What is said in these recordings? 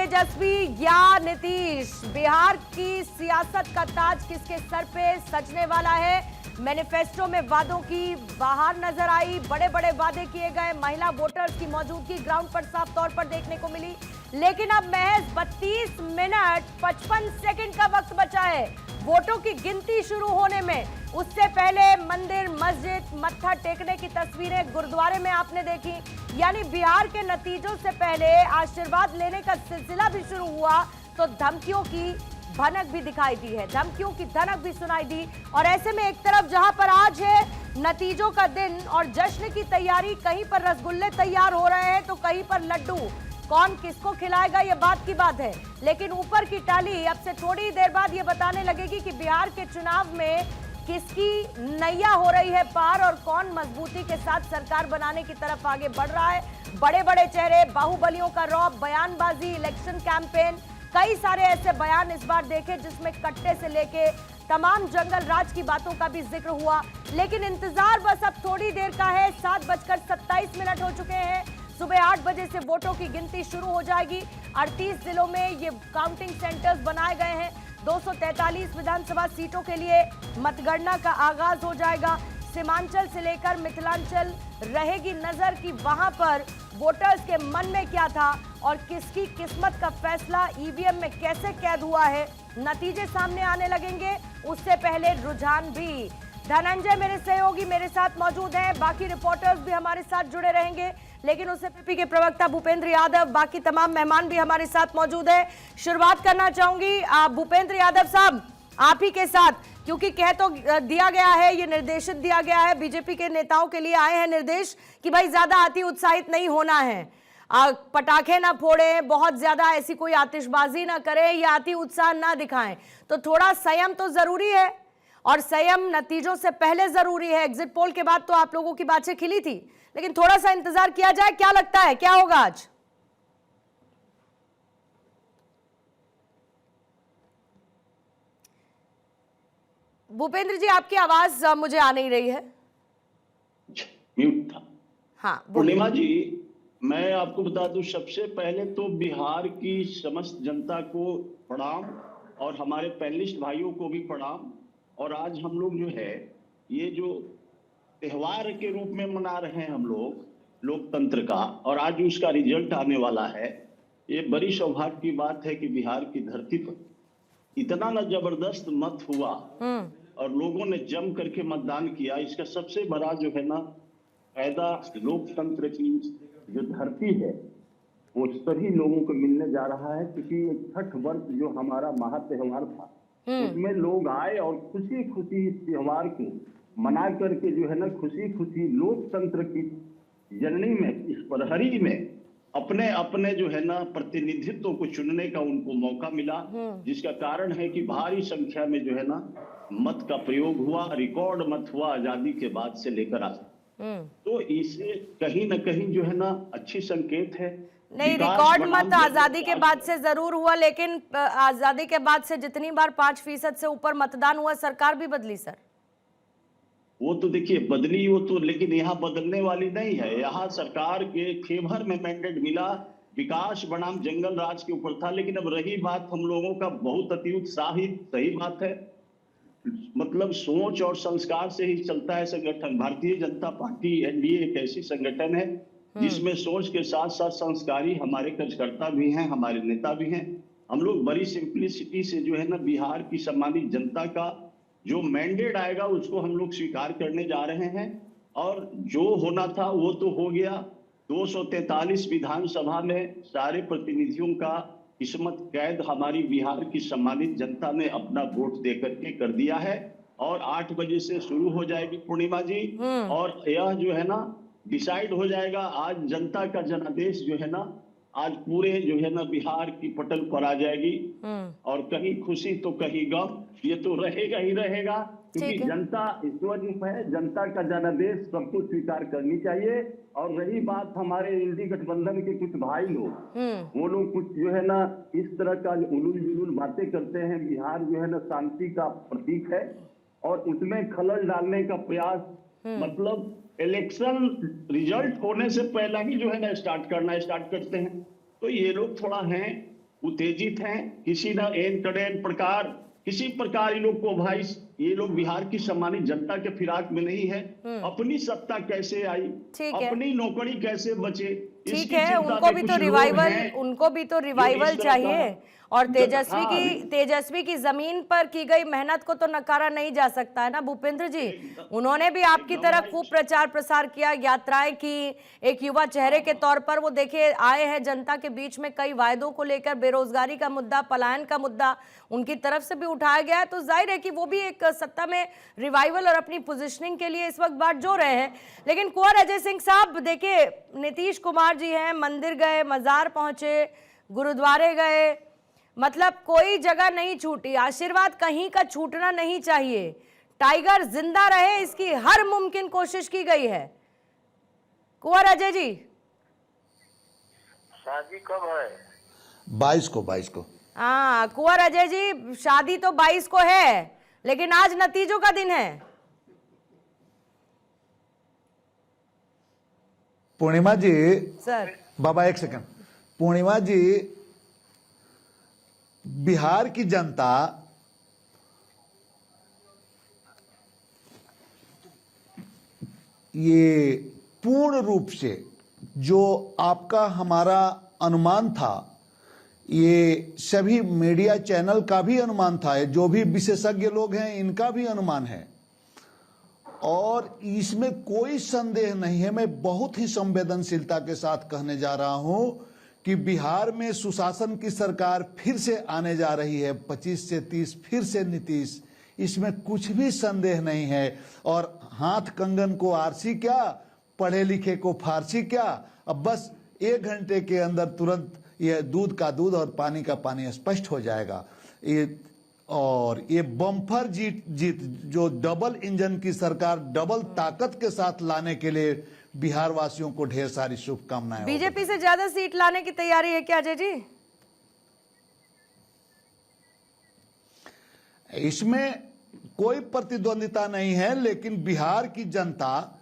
तेजस्वी या नीतीश, बिहार की सियासत का ताज किसके सर पे सजने वाला है? मैनिफेस्टो में वादों की बहार नजर आई, बड़े बड़े वादे किए गए, महिला वोटर्स की मौजूदगी ग्राउंड पर साफ तौर पर देखने को मिली, लेकिन अब महज 32 मिनट 55 सेकंड का वक्त बचा है वोटों की गिनती शुरू होने में। उससे पहले मंदिर, मस्जिद, मत्था टेकने की तस्वीरें गुरुद्वारे में आपने देखी। यानी बिहार के नतीजों से पहले आशीर्वाद लेने का सिलसिला भी शुरू हुआ तो धमकियों की भनक भी दिखाई दी है, धमकियों की धनक भी सुनाई दी। और ऐसे में एक तरफ जहां पर आज है नतीजों का दिन और जश्न की तैयारी, कहीं पर रसगुल्ले तैयार हो रहे हैं तो कहीं पर लड्डू। कौन किसको खिलाएगा ये बात की बात है, लेकिन ऊपर की टाली अब से थोड़ी देर बाद ये बताने लगेगी कि बिहार के चुनाव में किसकी नैया हो रही है पार और कौन मजबूती के साथ सरकार बनाने की तरफ आगे बढ़ रहा है। बड़े बड़े चेहरे, बाहुबलियों का रौब, बयानबाजी, इलेक्शन कैंपेन, कई सारे ऐसे बयान इस बार देखे जिसमें कट्टे से लेके तमाम जंगल राज की बातों का भी जिक्र हुआ। लेकिन इंतजार बस अब थोड़ी देर का है। 7:27 हो चुके हैं। सुबह 8 बजे से वोटों की गिनती शुरू हो जाएगी। 38 जिलों में ये काउंटिंग सेंटर्स बनाए गए हैं। 243 विधानसभा सीटों के लिए मतगणना का आगाज हो जाएगा। सीमांचल से लेकर मिथिलांचल रहेगी नजर कि वहां पर वोटर्स के मन में क्या था और किसकी किस्मत का फैसला ईवीएम में कैसे कैद हुआ है। नतीजे सामने आने लगेंगे, उससे पहले रुझान भी। धनंजय मेरे सहयोगी मेरे साथ मौजूद हैं, बाकी रिपोर्टर्स भी हमारे साथ जुड़े रहेंगे, लेकिन उससे पीपी के प्रवक्ता भूपेंद्र यादव, बाकी तमाम मेहमान भी हमारे साथ मौजूद है। शुरुआत करना चाहूंगी भूपेंद्र यादव साहब आप ही के साथ, क्योंकि कह तो दिया गया है, ये निर्देशित दिया गया है, बीजेपी के नेताओं के लिए आए हैं निर्देश कि भाई ज्यादा अति उत्साहित नहीं होना है, पटाखे ना फोड़े, बहुत ज्यादा ऐसी कोई आतिशबाजी ना करें या अति उत्साह ना दिखाएं। तो थोड़ा संयम तो जरूरी है और संयम नतीजों से पहले जरूरी है। एग्जिट पोल के बाद तो आप लोगों की बातें खिली थी, लेकिन थोड़ा सा इंतजार किया जाए। क्या लगता है क्या होगा आज? भूपेंद्र जी आपकी आवाज मुझे आ नहीं रही है। म्यूट था। हाँ पूर्णिमा जी, मैं आपको बता दूं, सबसे पहले तो बिहार की समस्त जनता को प्रणाम और हमारे पैनलिस्ट भाइयों को भी प्रणाम। और आज हम लोग जो है ये जो त्योहार के रूप में मना रहे हैं हम लोग लोकतंत्र का, और आज उसका रिजल्ट आने वाला है। ये बड़ी सौभाग्य की बात है कि बिहार की धरती पर इतना ना जबरदस्त मत हुआ और लोगों ने जम करके मतदान किया। इसका सबसे बड़ा जो है ना फायदा लोकतंत्र की जो धरती है वो सभी लोगों को मिलने जा रहा है, क्योंकि छठ वर्ष जो हमारा महा त्योहार था उसमें लोग आए और खुशी खुशी इस त्योहार को मना करके जो है ना खुशी खुशी लोकतंत्र की जननी में, इस प्रहरी में अपने अपने जो है ना प्रतिनिधित्व को चुनने का उनको मौका मिला, जिसका कारण है कि भारी संख्या में जो है ना मत का प्रयोग हुआ, रिकॉर्ड मत हुआ आजादी के बाद से लेकर आज। तो इसे कहीं ना कहीं जो है ना अच्छी संकेत है। नहीं, रिकॉर्ड मत आजादी के बाद से जरूर हुआ, लेकिन आजादी के बाद से जितनी बार 5% से ऊपर मतदान हुआ, सरकार भी बदली सर। वो तो देखिए बदली, वो तो, लेकिन यहाँ बदलने वाली नहीं है। यहाँ सरकार के फेवर में मैंडेट मिला, विकास बनाम जंगल राज के ऊपर था। लेकिन अब रही बात हम लोगों का बहुत अति उत्साहित, सही बात है, मतलब सोच और संस्कार से ही चलता है संगठन। भारतीय जनता पार्टी एनडीए एक ऐसी संगठन है जिसमें सोच के साथ साथ संस्कारी हमारे कार्यकर्ता भी हैं, हमारे नेता भी हैं। हम लोग बड़ी सिंपलिसिटी से जो है ना बिहार की सम्मानित जनता का जो मैंडेट आएगा उसको हम लोग स्वीकार करने जा रहे हैं। और जो होना था वो तो हो गया। 243 विधानसभा में सारे प्रतिनिधियों का किस्मत कैद हमारी बिहार की सम्मानित जनता ने अपना वोट देकर के कर दिया है। और 8 बजे से शुरू हो जाएगी पूर्णिमा जी, और यह जो है ना डिसाइड हो जाएगा। आज जनता का जनादेश जो है ना आज पूरे जो है ना बिहार की पटल पर आ जाएगी। और कहीं खुशी तो कहीं गम, ये तो रहेगा ही रहेगा, क्योंकि जनता ईश्वर रूप है। जनता का जनादेश सबको स्वीकार करनी चाहिए। और रही बात हमारे इंडी गठबंधन के कुछ भाई लोग, वो लोग कुछ जो है ना इस तरह का उलूल जुलूल बातें करते हैं। बिहार जो है ना शांति का प्रतीक है और उसमें खलल डालने का प्रयास, मतलब इलेक्शन रिजल्ट होने से पहले ही जो है ना स्टार्ट करते हैं। तो ये लोग थोड़ा हैं उत्तेजित हैं, किसी न एन कड़ेन प्रकार किसी प्रकार इन लोग को भाई, ये लोग बिहार की सम्मानित जनता के फिराक में नहीं है। अपनी सत्ता कैसे आई, ठीक है। अपनी नौकरी कैसे बचे, ठीक इसकी है, चिंता उनको में भी कुछ तो लोग रिवाइवल, हैं उनको भी तो जो रिवाइवल इस तरह चाहिए। का और हाँ, तेजस्वी की जमीन पर की गई मेहनत को तो नकारा नहीं जा सकता है ना भूपेंद्र जी। उन्होंने भी आपकी तरह खूब प्रचार प्रसार किया, यात्राएं की, एक युवा चेहरे के तौर पर वो देखे आए हैं जनता के बीच में, कई वायदों को लेकर, बेरोजगारी का मुद्दा, पलायन का मुद्दा उनकी तरफ से भी उठाया गया है। तो जाहिर है कि वो भी एक सत्ता में रिवाइवल और अपनी पोजिशनिंग के लिए इस वक्त बात जो रहे हैं। लेकिन कुंवर अजय सिंह साहब देखिए, नीतीश कुमार जी हैं, मंदिर गए, मजार पहुंचे, गुरुद्वारे गए, मतलब कोई जगह नहीं छूटी, आशीर्वाद कहीं का छूटना नहीं चाहिए, टाइगर जिंदा रहे इसकी हर मुमकिन कोशिश की गई है। कुंवर अजय जी, शादी कब है? 22 को। हाँ कुंवर अजय जी, शादी तो 22 को है, लेकिन आज नतीजों का दिन है। पूर्णिमा जी, सर बाबा एक सेकंड। पूर्णिमा जी, बिहार की जनता ये पूर्ण रूप से जो आपका हमारा अनुमान था, ये सभी मीडिया चैनल का भी अनुमान था, जो भी विशेषज्ञ लोग हैं इनका भी अनुमान है, और इसमें कोई संदेह नहीं है। मैं बहुत ही संवेदनशीलता के साथ कहने जा रहा हूं कि बिहार में सुशासन की सरकार फिर से आने जा रही है, 25 से 30 फिर से नीतीश, इसमें कुछ भी संदेह नहीं है। और हाथ कंगन को आरसी क्या, पढ़े लिखे को फारसी क्या, अब बस 1 घंटे के अंदर तुरंत ये दूध का दूध और पानी का पानी स्पष्ट हो जाएगा। ये बम्पर जीत जो डबल इंजन की सरकार डबल ताकत के साथ लाने के लिए बिहार वासियों को ढेर सारी शुभकामनाएं। बीजेपी से ज्यादा सीट लाने की तैयारी है क्या अजय जी? इसमें कोई प्रतिद्वंदिता नहीं है, लेकिन बिहार की जनता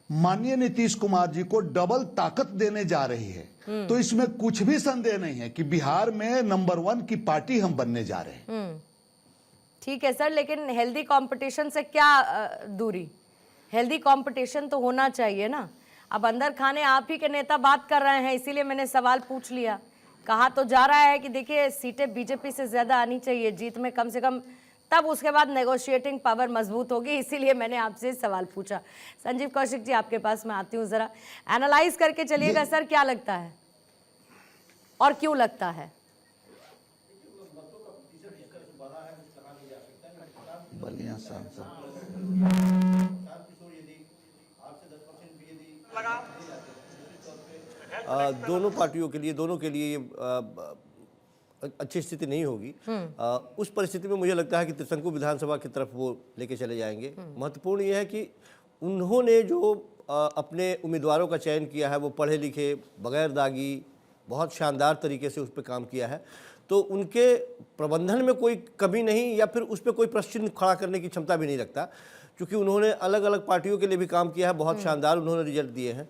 माननीय नीतीश कुमार जी को डबल ताकत देने जा रही है। तो इसमें कुछ भी संदेह नहीं है कि बिहार में नंबर 1 की पार्टी हम बनने जा रहे हैं। ठीक है सर, लेकिन हेल्दी कंपटीशन से क्या दूरी? हेल्दी कंपटीशन तो होना चाहिए ना। अब अंदर खाने आप ही के नेता बात कर रहे हैं, इसीलिए मैंने सवाल पूछ लिया। कहा तो जा रहा है कि देखिए सीटें बीजेपी से ज्यादा आनी चाहिए जीत में, कम से कम, तब उसके बाद नेगोशिएटिंग पावर मजबूत होगी, इसीलिए मैंने आपसे सवाल पूछा। संजीव कौशिक जी, आपके पास मैं आती हूँ, जरा एनालाइज करके चलिएगा सर, क्या लगता है और क्यों लगता है? बलिया सांसद दोनों पार्टियों के लिए, दोनों के लिए अच्छी स्थिति नहीं होगी। उस परिस्थिति में मुझे लगता है कि त्रिशंकु विधानसभा की तरफ वो लेके चले जाएंगे। महत्वपूर्ण ये है कि उन्होंने जो अपने उम्मीदवारों का चयन किया है वो पढ़े लिखे, बगैर दागी, बहुत शानदार तरीके से उस पर काम किया है। तो उनके प्रबंधन में कोई कमी नहीं या फिर उस पर कोई प्रश्न खड़ा करने की क्षमता भी नहीं रखता, क्योंकि उन्होंने अलग अलग पार्टियों के लिए भी काम किया है, बहुत शानदार उन्होंने रिजल्ट दिए हैं।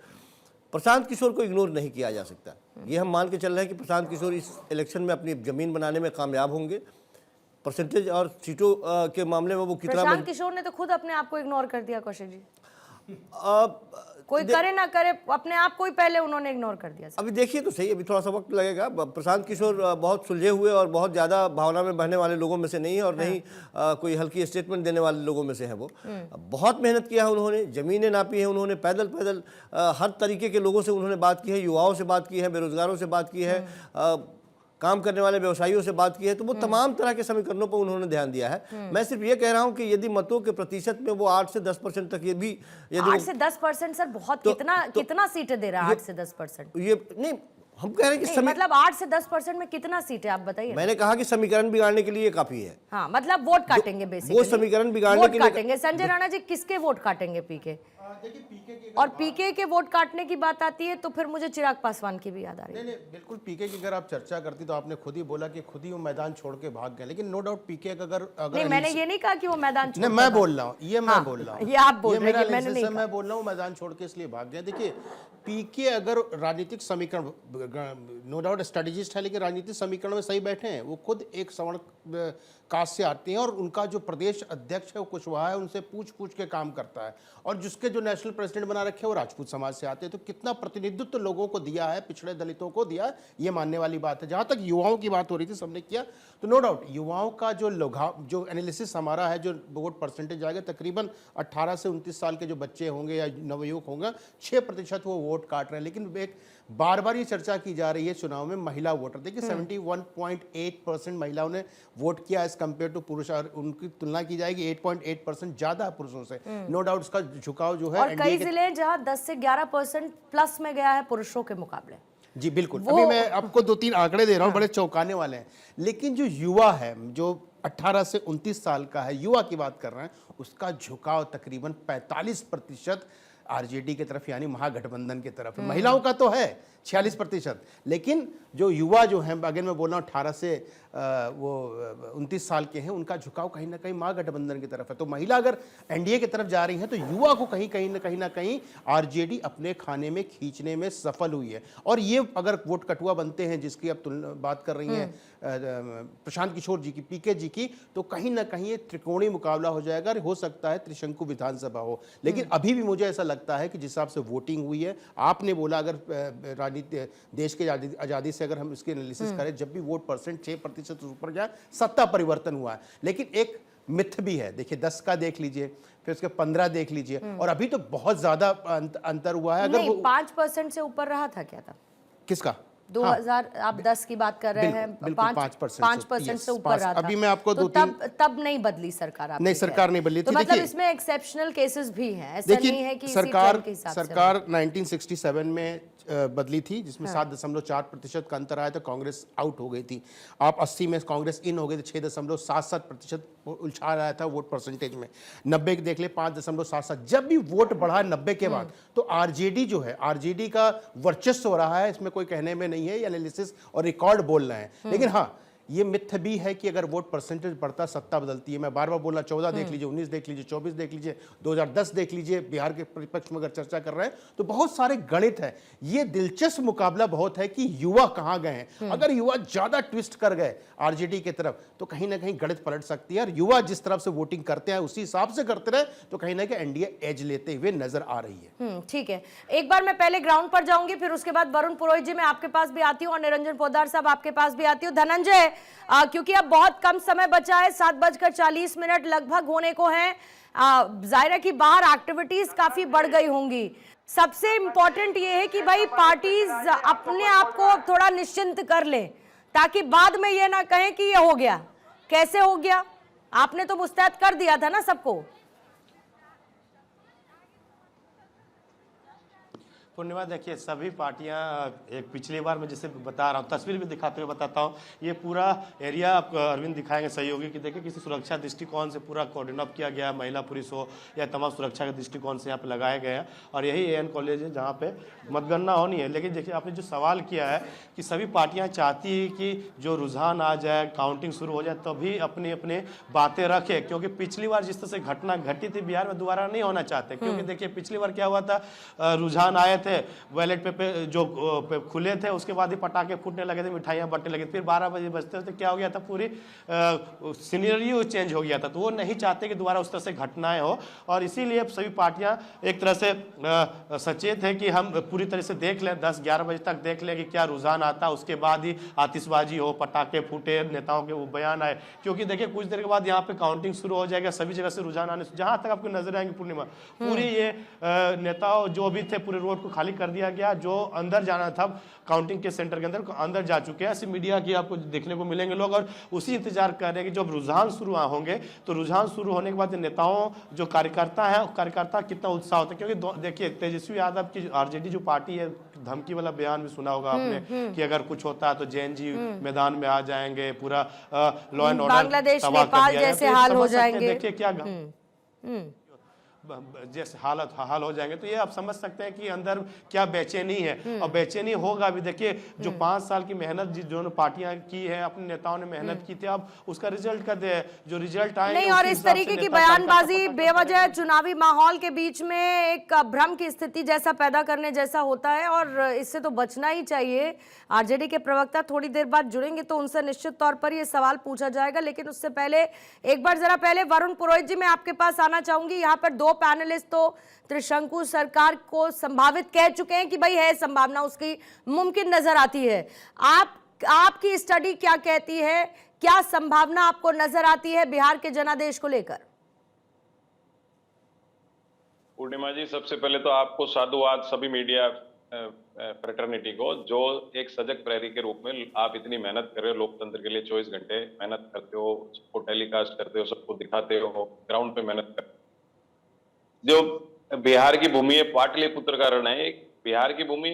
प्रशांत किशोर को इग्नोर नहीं किया जा सकता। ये हम मान के चल रहे हैं कि प्रशांत किशोर इस इलेक्शन में अपनी जमीन बनाने में कामयाब होंगे। परसेंटेज और सीटों के मामले में वो कितना, प्रशांत किशोर ने तो खुद अपने आप को इग्नोर कर दिया कौशिक जी। कोई करे ना करे, अपने आप को ही पहले उन्होंने इग्नोर कर दिया। अभी देखिए तो सही, अभी थोड़ा सा वक्त लगेगा। प्रशांत किशोर बहुत सुलझे हुए और बहुत ज़्यादा भावना में बहने वाले लोगों में से नहीं है, और नहीं कोई हल्की स्टेटमेंट देने वाले लोगों में से है। वो बहुत मेहनत किया है उन्होंने, ज़मीनें नापी हैं उन्होंने, पैदल पैदल हर तरीके के लोगों से उन्होंने बात की है, युवाओं से बात की है, बेरोजगारों से बात की है, काम करने वाले व्यवसायियों से बात की है। तो वो तमाम तरह के समीकरणों पर उन्होंने ध्यान दिया है। मैं सिर्फ ये कह रहा हूं कि यदि मतों के प्रतिशत में वो 8 से 10% तक, ये भी यदि 8 से 10% सर बहुत, कितना सीटें दे रहा है 8 से 10%? ये नहीं, हम कह रहे हैं कि मतलब 8 से 10% में कितना सीट है आप बताइए। मैंने कहा कि समीकरण बिगाड़ने के लिए काफी है। हाँ, मतलब वोट काटेंगे बेसिकली, वो समीकरण बिगाड़ने के लिए काटेंगे। संजय राणा जी, किसके वोट काटेंगे? पीके। और पीके के वोट काटने की बात आती है तो फिर मुझे चिराग पासवान की भी याद आ रही है। नहीं, बिल्कुल पीके की अगर आप चर्चा करती तो आपने खुद ही बोला कि खुद ही वो मैदान छोड़ के भाग गए, लेकिन नो डाउट पीके अगर नहीं, मैंने ये नहीं कहा कि वो मैदान छोड़, मैं बोल रहा हूँ, ये मैं बोल रहा हूँ, ये आप बोल रहे हैं, मैंने नहीं मैं बोल रहा हूँ मैदान छोड़ के इसलिए भाग गए। देखिए पीके अगर राजनीतिक समीकरण, नो डाउट स्ट्रेटेजिस्ट है, लेकिन राजनीतिक समीकरण में सही बैठे हैं। वो खुद एक सवर्ण कास्ट से आते हैं और उनका जो प्रदेश अध्यक्ष है वो कुशवाहा है, उनसे पूछ पूछ के काम करता है। और जिसके जो नेशनल प्रेसिडेंट बना रखे हैं वो राजपूत समाज से आते हैं। तो कितना प्रतिनिधित्व लोगों को दिया है, पिछड़े दलितों को दिया, ये मानने वाली बात है। जहाँ तक युवाओं की बात हो रही थी, सबने किया, तो नो डाउट युवाओं का जो एनालिसिस हमारा है, जो वोट परसेंटेज आएगा, तकरीबन 18 से 29 साल के जो बच्चे होंगे या नवयुवक होंगे, 6% वो वोट काट रहे हैं। लेकिन एक बार बार ये चर्चा की जा रही है चुनाव में महिला वोटर, देखिए 71.8% महिलाओं ने वोट किया एज कंपेयर टू पुरुष, और उनकी तुलना की जाएगी 8.8% ज्यादा है पुरुषों से। नो डाउट उसका झुकाव जो है, और कई जिले जहां 10 से 11% प्लस में गया है पुरुषों के मुकाबले। जी बिल्कुल, अभी मैं आपको 2-3 आंकड़े दे रहा हूँ, बड़े चौंकाने वाले हैं। लेकिन जो युवा है, जो 18 से 29 साल का है, युवा की बात कर रहे हैं, उसका झुकाव तकरीबन 45% आरजेडी की तरफ, यानी महागठबंधन की तरफ है। महिलाओं का तो है 46%, लेकिन जो युवा जो हैं, अगर मैं बोल रहा हूँ 18 से वो 29 साल के हैं, उनका झुकाव कहीं ना कहीं महागठबंधन की तरफ है। तो महिला अगर एनडीए की तरफ जा रही हैं, तो युवा को कहीं ना कहीं आरजेडी अपने खाने में खींचने में सफल हुई है। और ये अगर वोट कटुआ बनते हैं, जिसकी अब बात कर रही हैं प्रशांत किशोर जी की, पीके जी की, तो कहीं ना कहीं ये त्रिकोणीय मुकाबला हो जाएगा। हो सकता है त्रिशंकु विधानसभा हो, लेकिन अभी भी मुझे ऐसा लगता है कि जिस हिसाब से वोटिंग हुई है, आपने बोला अगर राजनीति देश के आज़ादी से अगर हम इसकी एनालिसिस करें, जब भी वोट परसेंट 6% ऊपर गया, सत्ता परिवर्तन हुआ है। लेकिन एक मिथ भी है, देखिए 10 का देख लीजिए, फिर उसके 15 देख लीजिए, और अभी तो बहुत ज्यादा अंतर हुआ है। अगर नहीं, 5% से ऊपर रहा था क्या था? किसका? 2000 आप 10 की बात कर रहे हैं, 5% से ऊपर रहा था। अभी मैं आपको तो तब नहीं बदली सरकार, नहीं सरकार नहीं बदली थी। तो मतलब इसमें एक्सेप्शनल केसेस भी हैं, ऐसा नहीं है कि सरकार 1967 में बदली थी, जिसमें 7.4% का अंतर आया था, कांग्रेस आउट हो गई थी। आप 80 में कांग्रेस इन हो गई थी, 6.77% उछाल आया था वोट परसेंटेज में। 90 के देख ले 5.77। जब भी वोट बढ़ा 90 के बाद, तो आरजेडी जो है, आरजेडी का वर्चस्व हो रहा है, इसमें कोई कहने में नहीं है, ये एनालिसिस और रिकॉर्ड बोल रहे हैं। लेकिन हाँ, ये मिथ भी है कि अगर वोट परसेंटेज बढ़ता सत्ता बदलती है। मैं बार बार बोलना, 14 देख लीजिए, 19 देख लीजिए, 24 देख लीजिए, 2010 देख लीजिए, बिहार के परिपक्ष में अगर चर्चा कर रहे हैं तो बहुत सारे गणित है। ये दिलचस्प मुकाबला बहुत है कि युवा कहां गए हैं। अगर युवा ज्यादा ट्विस्ट कर गए आरजेडी की तरफ, तो कहीं ना कहीं गणित पलट सकती है। और युवा जिस तरफ से वोटिंग करते हैं उसी हिसाब से करते रहे, तो कहीं ना कहीं एनडीए एज लेते हुए नजर आ रही है। ठीक है, एक बार मैं पहले ग्राउंड पर जाऊंगी, फिर उसके बाद वरुण पुरोहित जी मैं आपके पास भी आती हूँ, और निरंजन पोद्दार साहब आपके पास भी आती हूँ। धनंजय, क्योंकि अब बहुत कम समय बचा है, 7:40 लगभग होने को है, जाहिर है कि बाहर एक्टिविटीज काफी बढ़ गई होंगी। सबसे इंपॉर्टेंट ये है कि भाई पार्टीज अपने आप को थोड़ा निश्चिंत कर लें, ताकि बाद में ये ना कहें कि ये हो गया। कैसे हो गया? आपने तो मुस्तैद कर दिया था ना सबको। पूर्णिमा, देखिए सभी पार्टियां, एक पिछली बार मैं जैसे बता रहा हूँ, तस्वीर भी दिखाते हुए बताता हूँ, ये पूरा एरिया आपको अरविंद दिखाएंगे सहयोगी की। देखिए किसी सुरक्षा दृष्टिकोण से पूरा कोऑर्डिनेट अप किया गया, महिला पुलिस हो या तमाम सुरक्षा के दृष्टिकोण से यहाँ पे लगाए गए हैं। और यही एएन कॉलेज है जहाँ पे मतगणना होनी है। लेकिन देखिए आपने जो सवाल किया है कि सभी पार्टियाँ चाहती है कि जो रुझान आ जाए, काउंटिंग शुरू हो जाए, तभी अपनी अपनी बातें रखें, क्योंकि पिछली बार जिस तरह से घटना घटी थी बिहार में, दोबारा नहीं होना चाहते। क्योंकि देखिए पिछली बार क्या हुआ था, रुझान आए थे, बैलेट पेपर जो खुले थे, उसके बाद ही पटाखे फूटने लगे थे, मिठाइयाँ बंटने लगे थे, फिर 12 बजे बजते थे, क्या हो गया था, पूरी सिनेरियो चेंज हो गया था। तो वो नहीं चाहते कि दोबारा उस तरह से घटनाएं हो, और इसीलिए सभी पार्टियां एक तरह से सचेत है कि हम पूरी तरह से देख लें, 10-11 बजे तक देख लें कि क्या रुझान आता, उसके बाद ही आतिशबाजी हो, पटाखे फूटे, नेताओं के वो बयान आए। क्योंकि देखिए कुछ देर के बाद यहाँ पे काउंटिंग शुरू हो जाएगा, सभी जगह से रुझान आने, जहां तक आपको नजर आएंगे पूर्णिमा, पूरी ये नेताओं जो भी थे पूरे रोड को खाली कर दिया गया। जो अंदर जाना था काउंटिंग के सेंटर के अंदर जा चुके हैं। ऐसे मीडिया की आपको देखने को मिलेंगे लोग, और उसी इंतजार कर रहे हैं कि जब रुझान शुरू होंगे, तो रुझान शुरू होने के बाद नेताओं जो कार्यकर्ता है, कार्यकर्ता कितना उत्साह होता है। क्योंकि देखिए तेजस्वी यादव की आरजेडी जो पार्टी है, धमकी वाला बयान भी सुना होगा आपने कि अगर कुछ होता है तो जैन जी मैदान में आ जाएंगे, पूरा law and order Bangladesh Nepal जैसे हाल हो जाएंगे। देखिए क्या जैसे हाल हो जाएंगे, तो ये आप समझ सकते हैं कि अंदर क्या बेचैनी है। और बेचैनी होगा भी। देखिए जो 5 साल की मेहनत जो पार्टियां की है, अपने नेताओं ने मेहनत की थी, अब उसका रिजल्ट कर दे, जो रिजल्ट आए नहीं। और इस तरीके की बयानबाजी बेवजह चुनावी माहौल के बीच में एक भ्रम की स्थिति जैसा पैदा करने जैसा होता है, और इससे तो बचना ही चाहिए। आरजेडी के प्रवक्ता थोड़ी देर बाद जुड़ेंगे तो उनसे निश्चित तौर पर ये सवाल पूछा जाएगा, लेकिन उससे पहले एक बार जरा पहले वरुण पुरोहित जी मैं आपके पास आना चाहूंगी। यहाँ पर 2 पैनलिस्ट तो त्रिशंकु सरकार को संभावित कह चुके हैं कि भाई है संभावना उसकी मुमकिन नजर आती है। आपकी स्टडी क्या कहती है, क्या संभावना आपको नजर आती है बिहार के जनादेश को लेकर? पूर्णिमा जी, सबसे पहले तो आपको साधुवाद सभी मीडिया फ्रेटर्निटी को, जो एक सजग प्रहरी के रूप में आप इतनी मेहनत कर रहे हो, लोकतंत्र के लिए 24 घंटे मेहनत करते हो, सबको टेलीकास्ट करते हो, सबको दिखाते हो, ग्राउंड पे मेहनत करते हो। जो बिहार की भूमि है, पाटलिपुत्र का रण है, बिहार की भूमि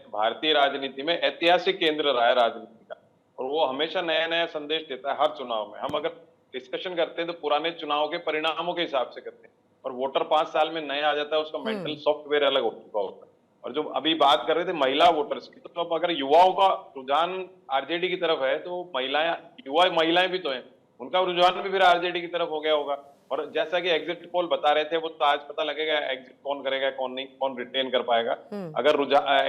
भारतीय राजनीति में ऐतिहासिक केंद्र रहा है राजनीति का, और वो हमेशा नया नया संदेश देता है हर चुनाव में। हम अगर डिस्कशन करते हैं तो पुराने चुनाव के परिणामों के हिसाब से करते हैं, और वोटर 5 साल में नया आ जाता है, उसका मेंटल सॉफ्टवेयर अलग हो चुका होता है। और जो अभी बात कर रहे थे महिला वोटर्स की, तो अब अगर युवाओं का रुझान आरजेडी की तरफ है, तो युवा महिलाएं भी तो हैं, उनका रुझान भी फिर आरजेडी की तरफ हो गया होगा। और जैसा कि एग्जिट पोल बता रहे थे, वो तो आज पता लगेगा एग्जिट कौन करेगा, कौन नहीं, कौन रिटेन कर पाएगा। अगर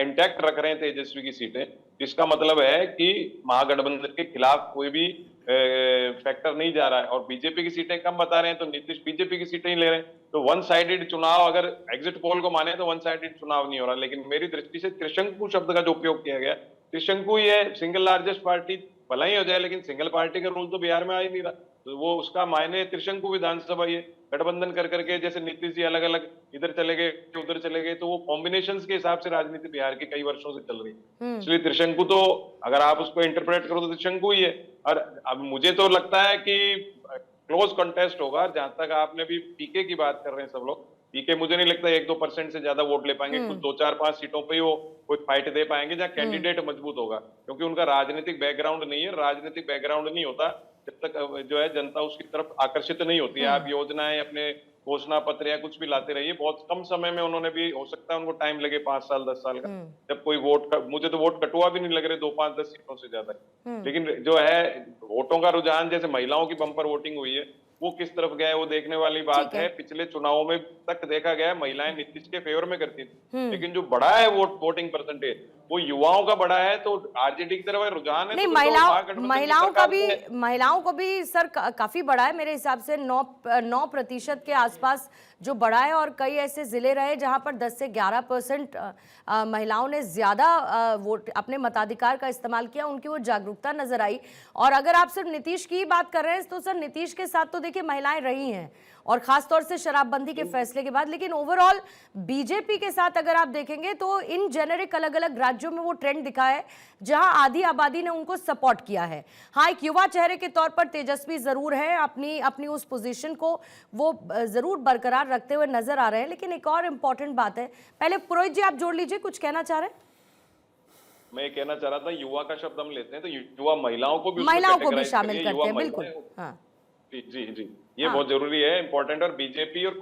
इंटैक्ट रख रहे हैं तेजस्वी की सीटें, इसका मतलब है कि महागठबंधन के खिलाफ कोई भी फैक्टर नहीं जा रहा है। और बीजेपी की सीटें कम बता रहे हैं, तो नीतीश बीजेपी की सीटें ही ले रहे हैं। तो वन साइडेड चुनाव, अगर एग्जिट पोल को माने तो वन साइडेड चुनाव नहीं हो रहा। लेकिन मेरी दृष्टि से त्रिशंकु शब्द का जो उपयोग किया गया, त्रिशंकु ही है, सिंगल लार्जेस्ट पार्टी भला ही हो जाए, लेकिन सिंगल पार्टी का रूल तो बिहार में आ ही नहीं रहा, तो वो उसका मायने त्रिशंकु विधानसभा ये गठबंधन कर करके, जैसे नीतीश जी अलग अलग इधर चले गए उधर चले गए, तो वो कॉम्बिनेशंस के हिसाब से राजनीति बिहार की कई वर्षों से चल रही है। इसलिए त्रिशंकु तो अगर आप उसको इंटरप्रेट करो तो त्रिशंकु ही है। और अब मुझे तो लगता है कि क्लोज कंटेस्ट होगा। जहां तक आपने भी पीके की बात कर रहे हैं सब लोग, पीके मुझे नहीं लगता 1-2% से ज्यादा वोट ले पाएंगे। कुछ 2-4-5 सीटों पे ही वो कोई फाइट दे पाएंगे जहां कैंडिडेट मजबूत होगा, क्योंकि उनका राजनीतिक बैकग्राउंड नहीं है। राजनीतिक बैकग्राउंड नहीं होता जब तक जो है जनता उसकी तरफ आकर्षित नहीं होती है। आप योजनाएं, अपने घोषणा पत्र या कुछ भी लाते रहिए, बहुत कम समय में उन्होंने भी, हो सकता है उनको टाइम लगे 5 साल 10 साल का, जब कोई मुझे तो वोट कटुआ भी नहीं लग रहे 2-5-10 सीटों से ज्यादा। लेकिन जो है वोटों का रुझान, जैसे महिलाओं की बम्पर वोटिंग हुई है, वो किस तरफ गया है वो देखने वाली बात है। पिछले चुनावों में तक देखा गया है महिलाएं नीतीश के फेवर में करती थी, लेकिन जो बड़ा है वोटिंग परसेंटेज वो युवाओं का बड़ा है, तो आरजेडी की तरफ रुझान है। नहीं, तो महिलाओं को भी सर काफी बड़ा है मेरे हिसाब से, 9% के आसपास जो बड़ा है। और कई ऐसे जिले रहे जहां पर 10 से 11% महिलाओं ने ज्यादा वोट, अपने मताधिकार का इस्तेमाल किया, उनकी वो जागरूकता नजर आई। और अगर आप सिर्फ नीतीश की बात कर रहे हैं तो सर नीतीश के साथ तो देखिए महिलाएं रही हैं, और खासतौर से शराबबंदी के फैसले के बाद। लेकिन ओवरऑल बीजेपी के साथ अगर आप देखेंगे तो इन जेनेरिक अलग अलग राज्यों में वो ट्रेंड दिखा है जहां आधी आबादी ने उनको सपोर्ट किया है। हाँ, एक युवा चेहरे के तौर पर तेजस्वी जरूर है, अपनी उस पोजीशन को वो जरूर बरकरार रखते हुए नजर आ रहे हैं। लेकिन एक और इंपॉर्टेंट बात है, पहले पुरोहित जी आप जोड़ लीजिए, कुछ कहना चाह रहे हैं? मैं कहना चाह रहा था, युवा का शब्द हम लेते हैं तो युवा महिलाओं को भी शामिल करते हैं, बिल्कुल। हाँ जी, ये बहुत जरूरी है, इंपॉर्टेंट। और बीजेपी और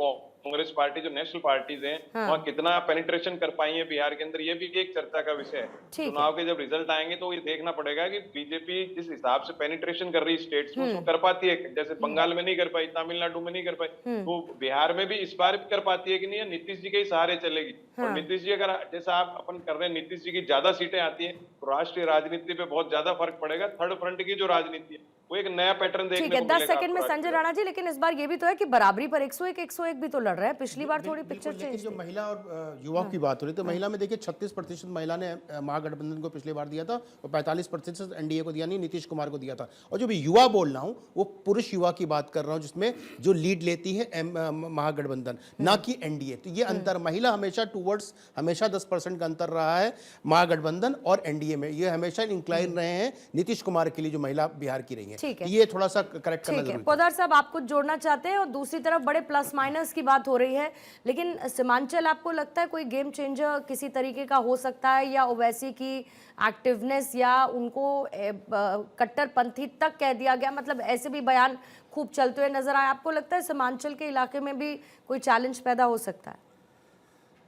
कांग्रेस पार्टी जो नेशनल पार्टीज हैं, वहाँ कितना पेनिट्रेशन कर पाई है बिहार के अंदर, ये भी एक चर्चा का विषय है। चुनाव के जब रिजल्ट आएंगे तो ये देखना पड़ेगा कि बीजेपी जिस हिसाब से पेनिट्रेशन कर रही है स्टेट्स में, उसको कर पाती है। जैसे बंगाल में नहीं कर पाई, तमिलनाडु में नहीं कर पाई, तो बिहार में भी इस बार कर पाती है कि नहीं, नीतीश जी के ही सहारे चलेगी। और नीतीश जी अगर जैसा आप अपन कर रहे हैं, नीतीश जी की ज्यादा सीटें आती है तो राष्ट्रीय राजनीति पे बहुत ज्यादा फर्क पड़ेगा। थर्ड फ्रंट की जो राजनीति है वो एक नया पैटर्न देखने को मिलेगा। 10 सेकंड में संजय राणा जी, लेकिन इस बार ये भी तो है कि बराबरी पर 101 भी तो लड़ रहे हैं। पिछली बार थोड़ी पिक्चर चेंज। जो महिला और युवाओं की बात हो रही, तो महिला में देखिए 36% महिला ने महागठबंधन को पिछली बार दिया था, और 45% एनडीए को दिया, नहीं नीतीश कुमार को दिया था। और जो भी युवा बोल रहा हूँ वो पुरुष युवा की बात कर रहा हूँ, जिसमें जो लीड लेती है महागठबंधन, ना कि एनडीए। तो ये अंतर, महिला हमेशा 10% का अंतर रहा है महागठबंधन और एनडीए में। ये हमेशा इंक्लाइन रहे हैं नीतीश कुमार के लिए, जो महिला बिहार की रही है। है। ठीक है। ये थोड़ा सा करेक्ट करना ठीक है। जरूरी है। पोद्दार साहब, आप कुछ जोड़ना चाहते हैं? और दूसरी तरफ बड़े प्लस माइनस की बात हो रही है, लेकिन सीमांचल आपको लगता है कोई गेम चेंजर किसी तरीके का हो सकता है, या ओवैसी की एक्टिवनेस या उनको कट्टरपंथी तक कह दिया गया, मतलब ऐसे भी बयान खूब चलते हुए नजर आए? आपको लगता है सीमांचल के इलाके में भी कोई चैलेंज पैदा हो सकता है?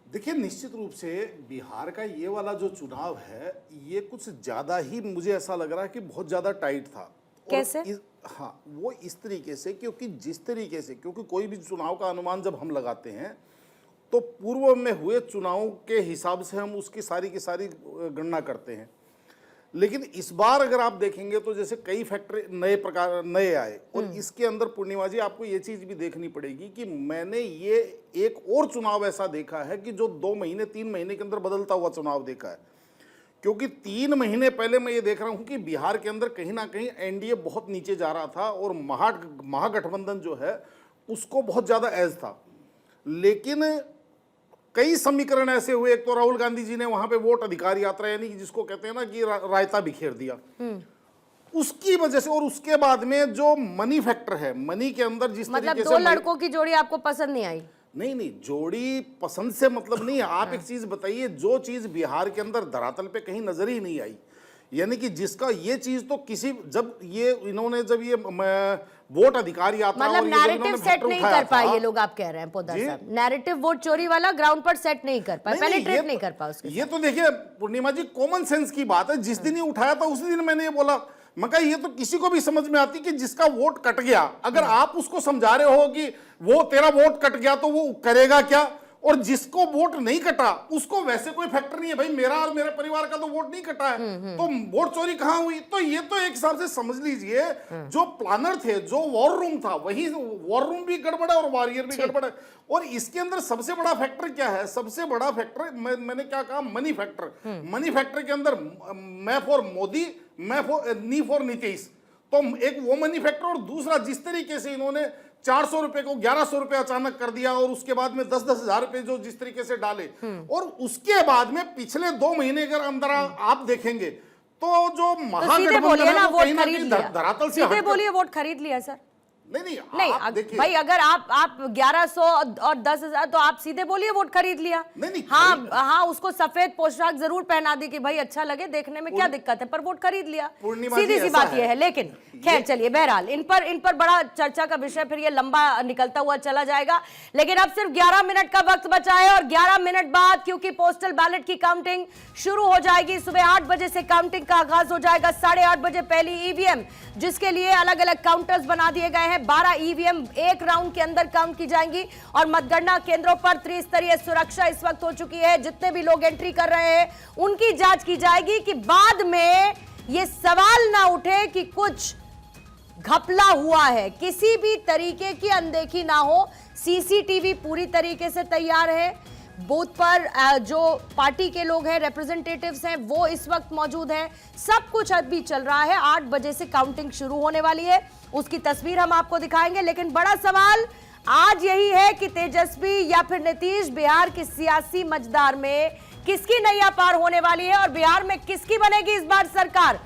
देखिए, निश्चित रूप से बिहार का ये वाला जो चुनाव है, ये कुछ ज़्यादा ही मुझे ऐसा लग रहा है कि बहुत ज़्यादा टाइट था। और कैसे? हाँ, वो इस तरीके से, क्योंकि जिस तरीके से, क्योंकि कोई भी चुनाव का अनुमान जब हम लगाते हैं तो पूर्व में हुए चुनावों के हिसाब से हम उसकी सारी की सारी गणना करते हैं। लेकिन इस बार अगर आप देखेंगे तो जैसे कई फैक्टर नए आए, और इसके अंदर पूर्णिमा जी आपको ये चीज भी देखनी पड़ेगी कि मैंने ये एक और चुनाव ऐसा देखा है कि जो 2 महीने 3 महीने के अंदर बदलता हुआ चुनाव देखा है। क्योंकि 3 महीने पहले मैं ये देख रहा हूं कि बिहार के अंदर कहीं ना कहीं एनडीए बहुत नीचे जा रहा था और महागठबंधन जो है उसको बहुत ज्यादा एज था। लेकिन कई समीकरण ऐसे हुए, एक तो राहुल गांधी जी ने वहां पे वोट अधिकार यात्रा, यानी कि जिसको कहते हैं ना कि रायता बिखेर दिया, उसकी वजह से। और उसके बाद में जो मनी फैक्टर है, मनी के अंदर जिस मतलब तरीके 2 से लड़कों की जोड़ी आपको पसंद नहीं आई? नहीं, जोड़ी पसंद से मतलब नहीं है। आप एक चीज बताइए, जो चीज बिहार के अंदर धरातल पे कहीं नजर ही नहीं आई, यानी कि जिसका ये चीज तो किसी, जब ये इन्होंने जब ये वोट अधिकार यात्रा, मतलब और ये जब नैरेटिव इन्होंने सेट भट्ट नहीं उठाया कर पाए था, ये लोग, आप कह रहे हैं पोद्दार जी? साहब, नैरेटिव वोट चोरी वाला ग्राउंड पर सेट नहीं कर पाए, नहीं, पेनिट्रेट ये नहीं तो- कर पाए उसके ये तो देखिए पूर्णिमा जी, कॉमन सेंस की बात है। जिस दिन ये उठाया था उसी दिन मैंने ये बोला, मैं कहा ये तो किसी को भी समझ में आती कि जिसका वोट कट गया, अगर आप उसको समझा रहे हो कि वो तेरा वोट कट गया तो वो करेगा क्या, और जिसको वोट नहीं कटा उसको वैसे कोई फैक्टर नहीं है, भाई मेरा और मेरे परिवार का तो वोट नहीं कटा है, तो वोट चोरी कहां हुई? तो ये तो एक हिसाब से समझ लीजिए जो प्लानर थे, जो वॉर रूम था, वही वॉर रूम भी गड़बड़ है और वॉरियर भी गड़बड़ है। और इसके अंदर सबसे बड़ा फैक्टर क्या है? सबसे बड़ा फैक्टर मैंने क्या कहा, मनी फैक्टर। मनी फैक्टर के अंदर मैं for Modi, knee for Nitish, तो एक वो मनी फैक्टर। और दूसरा, जिस तरीके से इन्होंने 400 रुपए को 1100 रुपए अचानक कर दिया, और उसके बाद में 10-10 हजार रुपए जो जिस तरीके से डाले, और उसके बाद में पिछले 2 महीने के अंदर आप देखेंगे तो जो महागठबंधन है वो कहीं ना कहीं धरातल से सीधे बोलिए, वोट खरीद लिया सर? नहीं, आप देखिए भाई, अगर आप 1100 और 10,000, तो आप सीधे बोलिए वोट खरीद लिया। नहीं, हाँ, उसको सफेद पोशाक जरूर पहना दी कि भाई अच्छा लगे देखने में, क्या दिक्कत है, पर वोट खरीद लिया, सीधी सी बात ये है। लेकिन खैर चलिए, बहरहाल इन पर बड़ा चर्चा का विषय, फिर ये लंबा निकलता हुआ चला जाएगा। लेकिन अब सिर्फ 11 मिनट का वक्त बचा है, और 11 मिनट बाद क्योंकि पोस्टल बैलेट की काउंटिंग शुरू हो जाएगी, सुबह 8 बजे से काउंटिंग का आगाज हो जाएगा। 8:30 बजे पहली ईवीएम, जिसके लिए अलग अलग काउंटर्स बना दिए गए हैं। 12 ईवीएम एक राउंड के अंदर काउंट की जाएंगी, और मतगणना केंद्रों पर त्रिस्तरीय सुरक्षा इस वक्त हो चुकी है। जितने भी लोग एंट्री कर रहे हैं उनकी जांच की जाएगी कि बाद में ये सवाल ना उठे कि कुछ घपला हुआ है, किसी भी तरीके की अनदेखी ना हो। सीसीटीवी पूरी तरीके से तैयार है, बूथ पर जो पार्टी के लोग हैं, रिप्रेजेंटेटिव्स हैं, वो इस वक्त मौजूद हैं। सब कुछ अभी चल रहा है। 8 बजे से काउंटिंग शुरू होने वाली है, उसकी तस्वीर हम आपको दिखाएंगे। लेकिन बड़ा सवाल आज यही है कि तेजस्वी या फिर नीतीश, बिहार की सियासी मझधार में किसकी नैया पार होने वाली है, और बिहार में किसकी बनेगी इस बार सरकार?